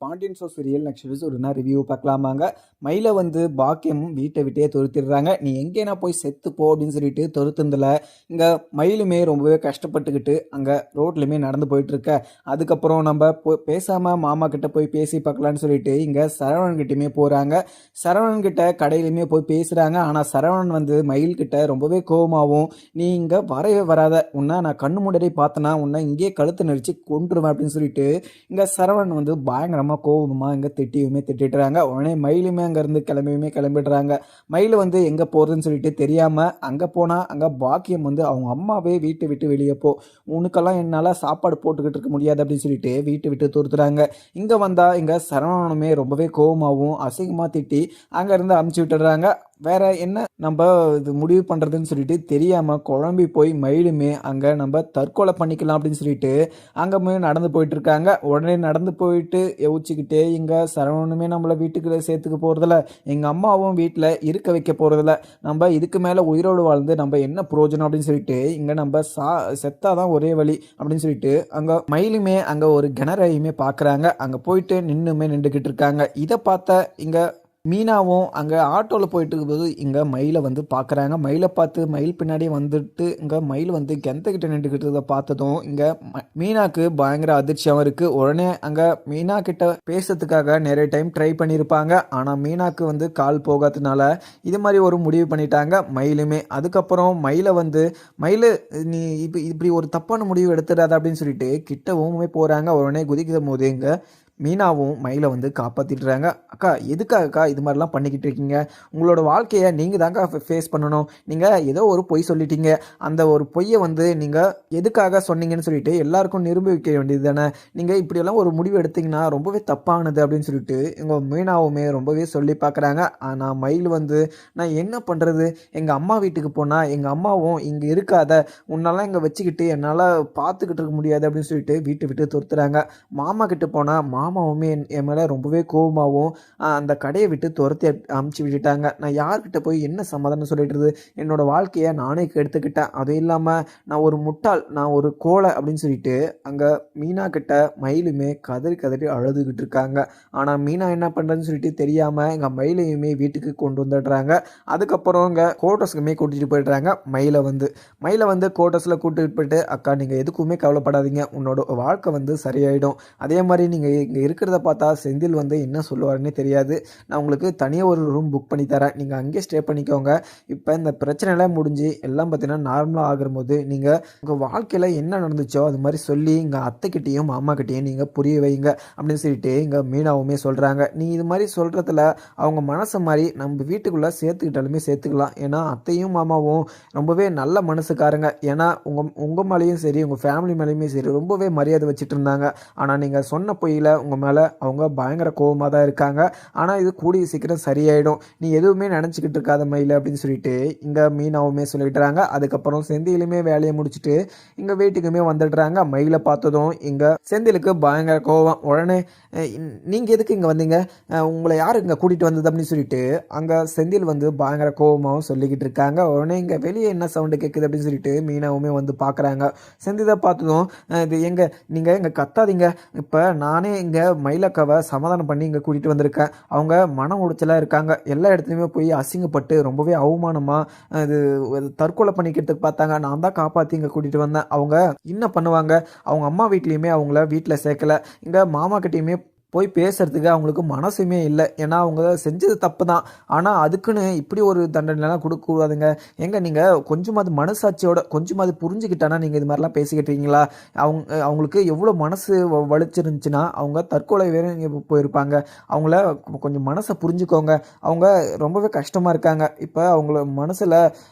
Pandian stores serial next episode என்ன review பார்க்கலாமாங்க. மயில வந்து பாக்கியமும் வீட்டை விட்டே துரத்திடுறாங்க. நீ எங்கேனா போய் செத்து போ அப்படின்னு சொல்லிட்டு துரத்துனதுல இங்கே மயிலுமே ரொம்பவே கஷ்டப்பட்டுக்கிட்டு அங்கே ரோட்லையுமே நடந்து போயிட்டு இருக்க. அதுக்கப்புறம் நம்ம பேசாமல் மாமா கிட்ட போய் பேசி பார்க்கலான்னு சொல்லிட்டு இங்கே சரவணன் கிட்டயுமே போகிறாங்க. சரவணன் கிட்ட கடையிலுமே போய் பேசுகிறாங்க. ஆனால் சரவணன் வந்து மயில் கிட்ட ரொம்பவே கோபமாகவும், நீ இங்கே வரவே வராத, உன்னை நான் கண்ணு முன்னாடி பார்த்தனா உன்னை இங்கேயே கழுத்து நெரிச்சு கொண்டுருவேன் அப்படின்னு சொல்லிட்டு இங்கே சரவணன் வந்து பயங்கரமாக கோபமாக இங்கே திட்டிட்டுறாங்க. உடனே மயிலுமே அங்கேருந்து கிளம்பிடுறாங்க. மயில் வந்து எங்கே போகிறதுன்னு சொல்லிட்டு தெரியாமல் அங்கே போனால் அங்கே பாக்கியம் வந்து அவங்க அம்மாவே வீட்டை விட்டு வெளியே போ, உனக்கெல்லாம் என்னால் சாப்பாடு போட்டுக்கிட்டு இருக்க முடியாது அப்படின்னு சொல்லிட்டு வீட்டை விட்டு துரத்துறாங்க. இங்கே வந்தால் இங்கே சரவணனுமே ரொம்பவே கோபமாகவும் அசிங்கமாக திட்டி அங்கேருந்து அமுச்சு விட்டுடுறாங்க. வேற என்ன நம்ம இது முடிவு பண்ணுறதுன்னு சொல்லிட்டு தெரியாமல் குழம்பி போய் மயிலுமே அங்கே நம்ம தற்கொலை பண்ணிக்கலாம் அப்படின்னு சொல்லிட்டு அங்கே நடந்து போயிட்டு இருக்காங்க. உடனே நடந்து போயிட்டு யோசிச்சுக்கிட்டே இங்கே சரவணனுமே நம்மளை வீட்டுக்கு சேர்த்துக்க போகிறதில்ல, எங்கள் அம்மாவும் வீட்டில் இருக்க வைக்க போகிறதில்ல, நம்ம இதுக்கு மேலே உயிரோடு வாழ்ந்து நம்ம என்ன பிரயோஜனம் அப்படின்னு சொல்லிட்டு இங்கே நம்ம செத்தாதான் ஒரே வழி அப்படின்னு சொல்லிட்டு அங்கே மயிலுமே அங்கே ஒரு கிணறையுமே பார்க்குறாங்க. அங்கே போயிட்டு நின்றுக்கிட்டு இருக்காங்க. இதை பார்த்த இங்கே மீனாவும் அங்கே ஆட்டோவில் போயிட்டு இருக்கும்போது இங்கே மயிலை வந்து பார்க்குறாங்க. மயிலை பார்த்து மயில் பின்னாடியே வந்துட்டு இங்கே மயில் வந்து கிணத்துக்கிட்ட நின்றுக்கிட்டதை பார்த்ததும் இங்கே மீனாக்கு பயங்கர அதிர்ச்சியாகவும் இருக்குது. உடனே அங்கே மீனா கிட்ட பேசுறதுக்காக நிறைய டைம் ட்ரை பண்ணியிருப்பாங்க. ஆனால் மீனாக்கு வந்து கால் போகாததுனால இது மாதிரி ஒரு முடிவு பண்ணிட்டாங்க மயிலுமே. அதுக்கப்புறம் மயிலை வந்து மயில் நீ இப்படி ஒரு தப்பான முடிவு எடுத்துடாத அப்படின்னு சொல்லிட்டு கிட்டவும் போகிறாங்க. உடனே குதிக்கும் போது இங்கே மீனாவும் மயிலை வந்து காப்பாற்றிடுறாங்க. அக்கா எதுக்காகக்கா இது மாதிரிலாம் பண்ணிக்கிட்டு இருக்கீங்க, உங்களோட வாழ்க்கையை நீங்கள் தாங்க ஃபேஸ் பண்ணணும், நீங்கள் ஏதோ ஒரு பொய் சொல்லிட்டீங்க, அந்த ஒரு பொய்யை வந்து நீங்கள் எதுக்காக சொன்னீங்கன்னு சொல்லிட்டு எல்லாருக்கும் நிரூபிக்க வேண்டியது தானே, நீங்கள் இப்படியெல்லாம் ஒரு முடிவு எடுத்தீங்கன்னா ரொம்பவே தப்பானது அப்படின்னு சொல்லிட்டு எங்கள் மீனாவுமே ரொம்பவே சொல்லி பார்க்குறாங்க. ஆனால் மயில் வந்து நான் என்ன பண்ணுறது, எங்கள் அம்மா வீட்டுக்கு போனால் எங்கள் அம்மாவும் இங்கே இருக்காத, உன்னெல்லாம் இங்கே வச்சுக்கிட்டு என்னால் பார்த்துக்கிட்டு இருக்க முடியாது அப்படின்னு சொல்லிட்டு வீட்டை விட்டு துரத்துறாங்க. மாமா கிட்ட போனால் மாமாவுமே என் மேலே ரொம்பவே கோபமாகவும் அந்த கடையை விட்டு துரத்தி அமுச்சு விட்டுட்டாங்க. நான் யார்கிட்ட போய் என்ன சமாதானம் சொல்லிட்டுருது, என்னோடய வாழ்க்கையை நானே கெடுத்துக்கிட்டேன், அதுவும் இல்லாமல் நான் ஒரு முட்டாள், நான் ஒரு கோலை அப்படின்னு சொல்லிட்டு அங்கே மீனா கிட்ட மயிலுமே கதறி அழுதுகிட்டு இருக்காங்க. ஆனால் மீனா என்ன பண்ணுறதுன்னு சொல்லிட்டு தெரியாமல் எங்கள் மயிலையுமே வீட்டுக்கு கொண்டு வந்துடுறாங்க. அதுக்கப்புறம் இங்கே கோட்டர்ஸ்க்குமே கூட்டிகிட்டு போயிடுறாங்க. மயிலை வந்து கோட்டர்ஸில் கூட்டிகிட்டு போயிட்டு, அக்கா நீங்கள் எதுக்குமே கவலைப்படாதீங்க, உன்னோட வாழ்க்கை வந்து சரியாயிடும், அதே மாதிரி நீங்கள் இங்கே இருக்கிறத பார்த்தா செந்தில் வந்து என்ன சொல்லுவாருன்னே தெரியாது, நான் உங்களுக்கு தனியாக ஒரு ரூம் புக் பண்ணி தரேன், நீங்கள் அங்கேயே ஸ்டே பண்ணிக்கோங்க, இப்போ இந்த பிரச்சனைலாம் முடிஞ்சு எல்லாம் பார்த்தீங்கன்னா நார்மலாக ஆகிற போது நீங்கள் உங்கள் வாழ்க்கையில் என்ன நடந்துச்சோ அது மாதிரி சொல்லி இங்கே அத்தைக்கிட்டேயும் மாமாக்கிட்டேயும் நீங்கள் புரிய வைங்க அப்படின்னு சொல்லிட்டு இங்கே மீனாவுமே சொல்கிறாங்க. நீ இது மாதிரி சொல்கிறதுல அவங்க மனசை மாதிரி நம்ம வீட்டுக்குள்ளே சேர்த்துக்கிட்டாலுமே சேர்த்துக்கலாம், ஏன்னா அத்தையும் மாமாவும் ரொம்பவே நல்ல மனசுக்காரங்க, ஏன்னா உங்கள் மேலேயும் சரி உங்கள் ஃபேமிலி மேலேயுமே சரி ரொம்பவே மரியாதை வச்சுட்டு இருந்தாங்க. ஆனால் நீங்கள் சொன்ன பொய்யில் உங்கள் மேலே அவங்க பயங்கர கோபமாக தான் இருக்காங்க. ஆனால் இது கூடிய சீக்கிரம் சரியாயிடும், நீ எதுவுமே நினச்சிக்கிட்டு இருக்காத மயில் அப்படின்னு சொல்லிட்டு இங்கே மீனாவுமே சொல்லிட்டுறாங்க. அதுக்கப்புறம் செந்திலுமே வேலையை முடிச்சுட்டு இங்கே வீட்டுக்குமே வந்துடுறாங்க. மயிலை பார்த்ததும் இங்கே செந்திலுக்கு பயங்கர கோபம். உடனே நீங்கள் எதுக்கு இங்கே வந்தீங்க, உங்களை யார் இங்கே கூட்டிகிட்டு வந்தது அப்படின்னு சொல்லிட்டு அங்கே செந்தில் வந்து பயங்கர கோபமாகவும் சொல்லிக்கிட்டு இருக்காங்க. உடனே இங்கே வெளியே என்ன சவுண்டு கேட்குது அப்படின்னு சொல்லிட்டு மீனாவுமே வந்து பார்க்குறாங்க. செந்திலை பார்த்ததும் இது நீங்கள் இங்கே கத்தாதீங்க, இப்போ நானே இங்கே மயிலக்காவை சமாதானம் பண்ணி இங்கே கூட்டிகிட்டு வந்திருக்கேன், அவங்க மன உடைச்சலாக இருக்காங்க, எல்லா இடத்துலையுமே போய் அசிங்கப்பட்டு ரொம்பவே அவமானமாக இது தற்கொலை பண்ணிக்கிறதுக்கு பார்த்தாங்க, நான் தான் காப்பாற்றி இங்கே கூட்டிகிட்டு வந்தேன், அவங்க என்ன பண்ணுவாங்க, அவங்க அம்மா வீட்லேயுமே அவங்கள வீட்டில் சேர்க்கலை, இங்கே மாமா கிட்டேயுமே போய் பேசுகிறதுக்கு அவங்களுக்கு மனசுமே இல்லை, ஏன்னா அவங்க செஞ்சது தப்பு தான், ஆனால் அதுக்குன்னு இப்படி ஒரு தண்டனைலாம் கொடுக்கக்கூடாதுங்க, எங்கே நீங்கள் கொஞ்சமாவது மனசாட்சியோட கொஞ்சமாவது புரிஞ்சுக்கிட்டானா நீங்கள் இது மாதிரிலாம் பேசிக்கிட்டீங்களா, அவங்களுக்கு எவ்வளோ மனசு வலிச்சிருந்துச்சுன்னா அவங்க தற்கொலை வேறு போயிருப்பாங்க, அவங்கள கொஞ்சம் மனசை புரிஞ்சுக்கோங்க, அவங்க ரொம்பவே கஷ்டமாக இருக்காங்க, இப்போ அவங்கள மனசில்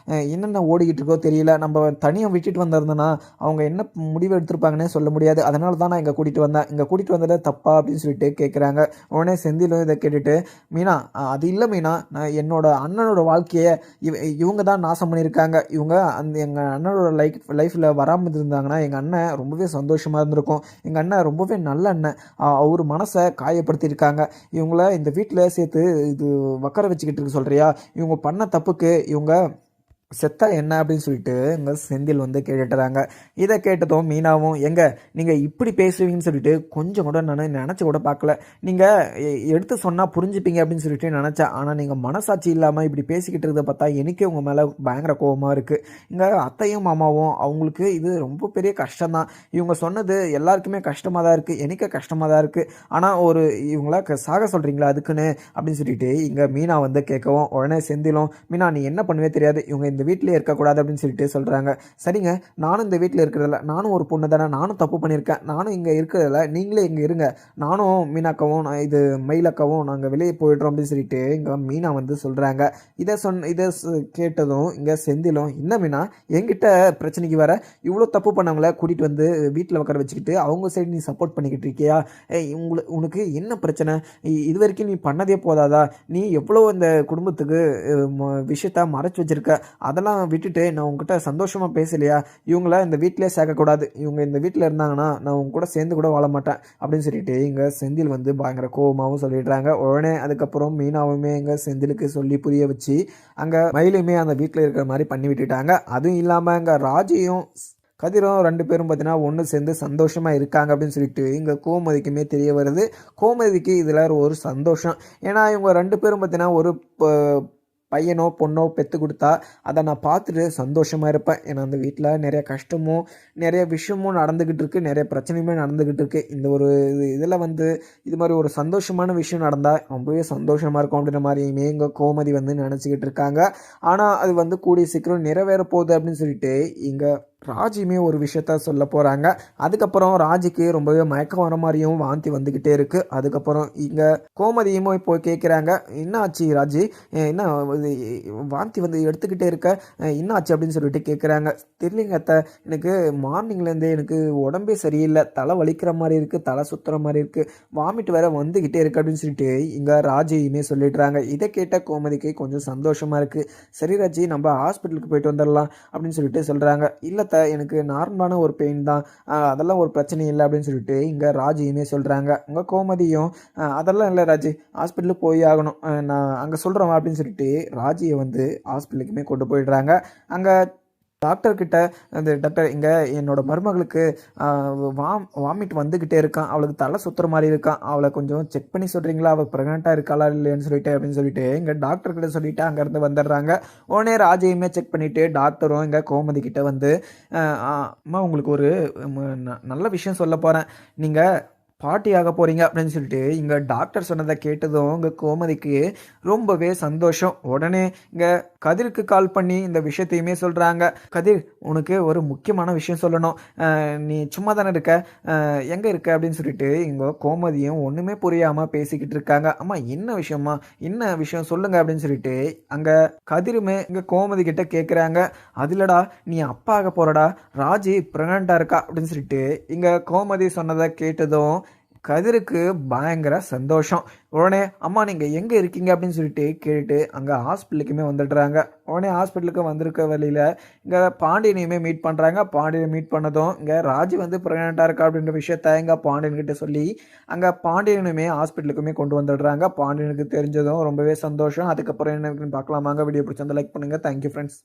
என்னென்ன ஓடிக்கிட்டு இருக்கோ தெரியல, நம்ம தனியாக விட்டுட்டு வந்திருந்தோன்னா அவங்க என்ன முடிவு எடுத்திருப்பாங்கன்னே சொல்ல முடியாது, அதனால தான் நான் இங்கே கூட்டிகிட்டு வந்ததை தப்பா அப்படின்னு சொல்லிட்டு கேட்குறாங்க. உடனே செந்திலும் இதை கேட்டுட்டு, மீனா அது இல்லை மீனா, நான் என்னோட அண்ணனோட வாழ்க்கையை இவங்க தான் நாசம் பண்ணியிருக்காங்க, இவங்க எங்கள் அண்ணனோட லைஃப்பில் வராமல் இருந்தாங்கன்னா எங்கள் அண்ணன் ரொம்பவே சந்தோஷமாக இருந்திருக்கும், எங்கள் அண்ணன் ரொம்பவே நல்ல அண்ணன், அவர் மனசை காயப்படுத்தியிருக்காங்க, இவங்கள இந்த வீட்டில் சேர்த்து இது உட்கார வச்சுக்கிட்டு சொல்கிறியா, இவங்க பண்ண தப்புக்கு இவங்க செத்தா என்ன அப்படின்னு சொல்லிட்டு எங்கள் செந்தில் வந்து கேட்டுறாங்க. இதை கேட்டதும் மீனாவும், எங்க நீங்கள் இப்படி பேசுவீங்கன்னு சொல்லிட்டு கொஞ்சம் கூட நான் நினச்சி கூட பார்க்கல. நீங்கள் எடுத்து சொன்னால் புரிஞ்சுப்பீங்க அப்படின்னு சொல்லிட்டு நினச்சேன். ஆனால் நீங்கள் மனசாட்சி இல்லாமல் இப்படி பேசிக்கிட்டு இருந்ததை பார்த்தா எனக்கே உங்கள் மேலே பயங்கர கோபமாக இருக்குது. இங்கே அத்தையும் மாமாவும் அவங்களுக்கு இது ரொம்ப பெரிய கஷ்டம்தான். இவங்க சொன்னது எல்லாருக்குமே கஷ்டமாக தான் இருக்குது, எனக்கே கஷ்டமாக தான் இருக்குது. ஆனால் ஒரு இவங்கள சாக சொல்கிறீங்களா அதுக்குன்னு அப்படின்னு சொல்லிட்டு இங்கே மீனா வந்து கேட்கவும், உடனே செந்திலும், மீனா நீ என்ன பண்ணுவே தெரியாது, இவங்க இந்த வீட்டிலே இருக்கக்கூடாது அப்படின்னு சொல்லிட்டு சொல்கிறாங்க. சரிங்க, நானும் இந்த வீட்டில் இருக்கிறதில்ல, நானும் ஒரு பொண்ணு தானே, நானும் தப்பு பண்ணியிருக்கேன், நானும் இங்கே இருக்கிறதில்ல, நீங்களே இங்கே இருங்க, நானும் மீனாக்கவும் இது மயிலக்காவும் நாங்கள் வெளியே போயிடுறோம் அப்படின்னு சொல்லிட்டு இங்கே மீனா வந்து சொல்கிறாங்க. இதை கேட்டதும் இங்கே செந்திலும், என்ன மீனா என்கிட்ட பிரச்சனைக்கு வர, இவ்வளோ தப்பு பண்ணவங்கள கூட்டிகிட்டு வந்து வீட்டில் உட்கார வச்சுக்கிட்டு அவங்க சைடு நீ சப்போர்ட் பண்ணிக்கிட்டு இருக்கியா? உனக்கு என்ன பிரச்சனை? இது வரைக்கும் நீ பண்ணதே போதாதா? நீ எவ்வளோ இந்த குடும்பத்துக்கு விஷயத்த மறைச்சி வச்சிருக்க, அதெல்லாம் விட்டுட்டு நான் உங்ககிட்ட சந்தோஷமாக பேசலையா? இவங்கள இந்த வீட்டிலே சேர்க்கக்கூடாது, இவங்க இந்த வீட்டில் இருந்தாங்கன்னா நான் உங்க கூட சேர்ந்து கூட வாழ மாட்டேன் அப்படின்னு சொல்லிட்டு இங்கே செந்தில் வந்து பயங்கர கோபமாகவும் சொல்லிடுறாங்க. உடனே அதுக்கப்புறம் மீனாவுமே இங்கே செந்திலுக்கு சொல்லி புரிய வச்சு அங்கே மயிலுமே அந்த வீட்டில் இருக்கிற மாதிரி பண்ணி விட்டுட்டாங்க. அதுவும் இல்லாமல் இங்கே ராஜியும் கதிரும் 2 பேரும் பார்த்தீங்கன்னா ஒன்று சேர்ந்து சந்தோஷமாக இருக்காங்க அப்படின்னு சொல்லிட்டு இங்கே கோமதிக்குமே தெரிய வருது. கோமதிக்கு இதில் ஒரு சந்தோஷம். ஏன்னா இவங்க 2 பேரும் பார்த்தீங்கன்னா ஒரு பையனோ பொண்ணோ பெற்று கொடுத்தா அதை நான் பார்த்துட்டு சந்தோஷமாக இருப்பேன். ஏன்னா அந்த வீட்டில் நிறைய கஷ்டமும் நிறைய விஷயமும் நடந்துக்கிட்டு இருக்குது, நிறைய பிரச்சனையுமே நடந்துக்கிட்டு இருக்குது. இந்த ஒரு இதில் வந்து இது மாதிரி ஒரு சந்தோஷமான விஷயம் நடந்தால் ரொம்பவே சந்தோஷமாக இருக்கும் அப்படின்ற மாதிரியுமே இங்கே கோமதி வந்து நினச்சிக்கிட்டு இருக்காங்க. ஆனால் அது வந்து கூடிய சீக்கிரம் நிறைவேற போகுது அப்படின்னு சொல்லிட்டு இங்கே ராஜியுமே ஒரு விஷயத்த சொல்ல போகிறாங்க. அதுக்கப்புறம் ராஜிக்கு ரொம்பவே மயக்கம் வர மாதிரியும் வாந்தி வந்துக்கிட்டே இருக்குது. அதுக்கப்புறம் இங்கே கோமதியும் இப்போ கேட்குறாங்க, என்ன ஆச்சு ராஜி, என்ன வாந்தி வந்து எடுத்துக்கிட்டே இருக்க, என்ன ஆச்சு அப்படின்னு சொல்லிட்டு கேட்குறாங்க. தெரியலங்க அத்தை, எனக்கு மார்னிங்லேருந்தே எனக்கு உடம்பே சரியில்லை, தலை வலிக்கிற மாதிரி இருக்குது, தலை சுற்றுற மாதிரி இருக்குது, வாமிட் வேற வந்துக்கிட்டே இருக்குது அப்படின்னு சொல்லிட்டு இங்கே ராஜியுமே சொல்லிடுறாங்க. இதை கேட்ட கோமதிக்கு கொஞ்சம் சந்தோஷமாக இருக்குது. சரி ராஜி, நம்ம ஹாஸ்பிட்டலுக்கு போயிட்டு வந்துடலாம் அப்படின்னு சொல்லிட்டு சொல்கிறாங்க. இல்லை எனக்கு நார்மலான ஒரு பெயின் தான், அதெல்லாம் ஒரு பிரச்சனை இல்லை அப்படின்னு சொல்லிட்டு இங்கே ராஜியுமே சொல்கிறாங்க. உங்கள் கோமதியும் அதெல்லாம் இல்லை ராஜி, ஹாஸ்பிட்டலுக்கு போய் ஆகணும், நான் அங்கே சொல்கிறேன் அப்படின்னு சொல்லிட்டு ராஜியை வந்து ஹாஸ்பிட்டலுக்குமே கொண்டு போயிடுறாங்க. அங்கே டாக்டர்கிட்ட அந்த டாக்டர், இங்கே என்னோட மருமகளுக்கு வாமிட் வந்துக்கிட்டே இருக்கான், அவளுக்கு தலை சுற்றுற மாதிரி இருக்கான், அவளை கொஞ்சம் செக் பண்ணி சொல்கிறீங்களா, அவள் ப்ரெக்னெண்ட்டாக இருக்காளா இல்லைன்னு சொல்லிட்டு அப்படின்னு சொல்லிட்டு இங்கே டாக்டர்கிட்ட சொல்லிவிட்டு அங்கேருந்து வந்துடுறாங்க. உடனே ராஜையுமே செக் பண்ணிவிட்டு டாக்டரும் இங்கே கோமதி கிட்ட வந்து, அம்மா உங்களுக்கு ஒரு நல்ல விஷயம் சொல்ல போகிறேன், நீங்கள் பாட்டியாக போகிறீங்க அப்படின்னு சொல்லிட்டு இங்கே டாக்டர் சொன்னதை கேட்டதும் இங்கே கோமதிக்கு ரொம்பவே சந்தோஷம். உடனே இங்கே கதிருக்கு கால் பண்ணி இந்த விஷயத்தையுமே சொல்கிறாங்க. கதிர், உனக்கு ஒரு முக்கியமான விஷயம் சொல்லணும், நீ சும்மா தானே இருக்க, எங்கே இருக்க அப்படின்னு சொல்லிட்டு இங்கே கோமதியும் ஒன்றுமே புரியாமல் பேசிக்கிட்டு இருக்காங்க. அம்மா என்ன விஷயமா, என்ன விஷயம் சொல்லுங்க அப்படின்னு சொல்லிட்டு அங்கே கதிருமே இங்கே கோமதி கிட்ட கேட்குறாங்க. அதிலடா நீ அப்பா ஆக போகிறடா, ராஜி ப்ரெக்னெண்ட்டாக இருக்கா அப்படின்னு சொல்லிட்டு இங்கே கோமதி சொன்னதை கேட்டதும் கதிருக்கு பயங்கர சந்தோஷம். உடனே அம்மா நீங்கள் எங்கே இருக்கீங்க அப்படின்னு சொல்லிட்டு கேட்டுட்டு அங்கே ஹாஸ்பிட்டலுக்குமே வந்துடுறாங்க. உடனே ஹாஸ்பிட்டலுக்கு வந்திருக்க வழியில் இங்கே பாண்டியனையுமே மீட் பண்ணுறாங்க. பாண்டியனை மீட் பண்ணதும் இங்கே ராஜி வந்து ப்ரெக்னெண்ட்டாக இருக்கா அப்படின்ற விஷயத்த இங்கே பாண்டியன்கிட்ட சொல்லி அங்கே பாண்டியனுமே ஹாஸ்பிட்டலுக்குமே கொண்டு வந்துடுறாங்க. பாண்டியனுக்கு தெரிஞ்சதும் ரொம்பவே சந்தோஷம். அதுக்கப்புறம் என்ன இருக்குன்னு பார்க்கலாமாங்க. வீடியோ பிடிச்சிருந்தா லைக் பண்ணுங்கள். Thank you friends.